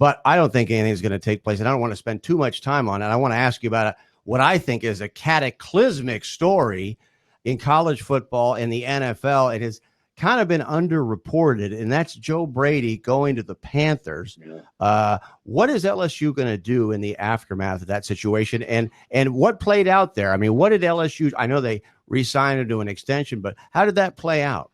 but I don't think anything's going to take place. And I don't want to spend too much time on it. I want to ask you about what I think is a cataclysmic story in college football and the NFL. It has kind of been underreported, and that's Joe Brady going to the Panthers. What is LSU going to do in the aftermath of that situation? And what played out there? I mean, what did LSU, I know they re-signed him to an extension, but how did that play out?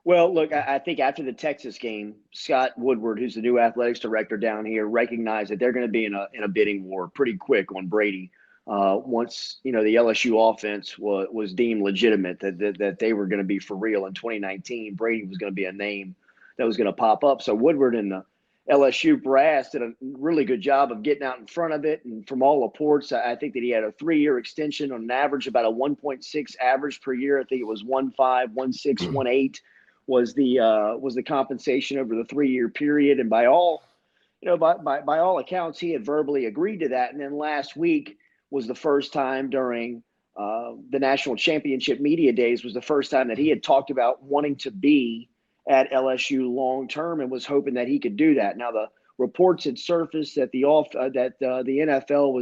Well, look, I think after the Texas game, Scott Woodward, who's the new athletics director down here, recognized that they're going to be in a bidding war pretty quick on Brady. Once the LSU offense was deemed legitimate, that they were going to be for real in 2019, Brady was going to be a name that was going to pop up. So Woodward and the LSU brass did a really good job of getting out in front of it. And from all reports, I think that he had a 3-year extension on an average, about a 1.6 average per year. I think it was 1.5, 1.6, 1.8 was the compensation over the 3-year period. And by all accounts, he had verbally agreed to that. And then last week was the first time during the national championship media days was the first time that he had talked about wanting to be at LSU long term and was hoping that he could do that. Now the reports had surfaced that the NFL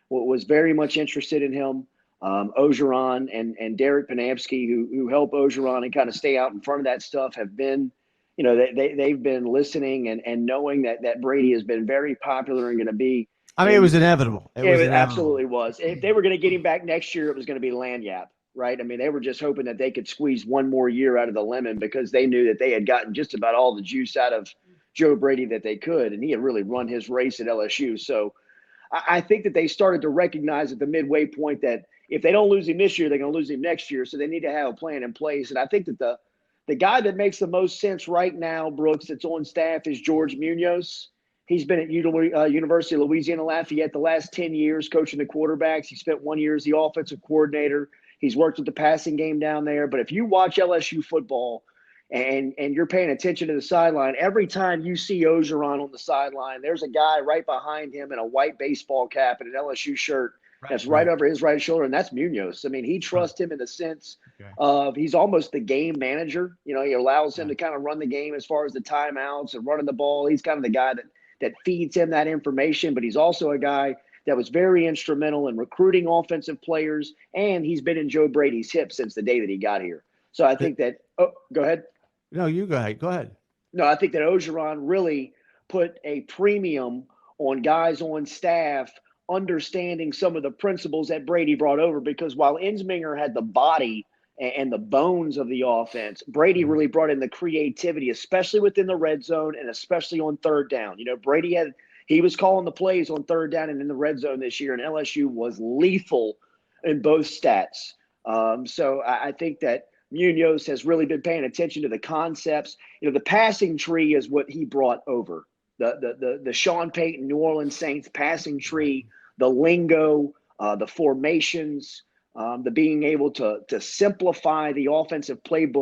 was very much interested in him. Orgeron and Derek Panamsky, who help Orgeron and kind of stay out in front of that stuff, have been, they've been listening and knowing that Brady has been very popular and going to be. I mean, it was inevitable. It absolutely was. If they were going to get him back next year, it was going to be lanyap, right? I mean, they were just hoping that they could squeeze one more year out of the lemon because they knew that they had gotten just about all the juice out of Joe Brady that they could, and he had really run his race at LSU. So I think that they started to recognize at the midway point that if they don't lose him this year, they're going to lose him next year. So they need to have a plan in place. And I think that the guy that makes the most sense right now, Brooks, that's on staff is George Munoz. He's been at University of Louisiana Lafayette the last 10 years coaching the quarterbacks. He spent 1 year as the offensive coordinator. He's worked with the passing game down there. But if you watch LSU football and you're paying attention to the sideline, every time you see Orgeron on the sideline, there's a guy right behind him in a white baseball cap and an LSU shirt that's right over his right shoulder, and that's Munoz. I mean, he trusts him in the sense of he's almost the game manager. He allows him to kind of run the game as far as the timeouts and running the ball. He's kind of the guy that feeds him that information, but he's also a guy that was very instrumental in recruiting offensive players, and he's been in Joe Brady's hip since the day that he got here. So I think that go ahead. No, you go ahead. Go ahead. No, I think that Orgeron really put a premium on guys on staff understanding some of the principles that Brady brought over, because while Ensminger had the body and the bones of the offense, Brady really brought in the creativity, especially within the red zone and especially on third down. Brady he was calling the plays on third down and in the red zone this year, and LSU was lethal in both stats. So I think that Munoz has really been paying attention to the concepts. The passing tree is what he brought over. The Sean Payton New Orleans Saints passing tree, the lingo, the formations, the being able to simplify the offensive playbook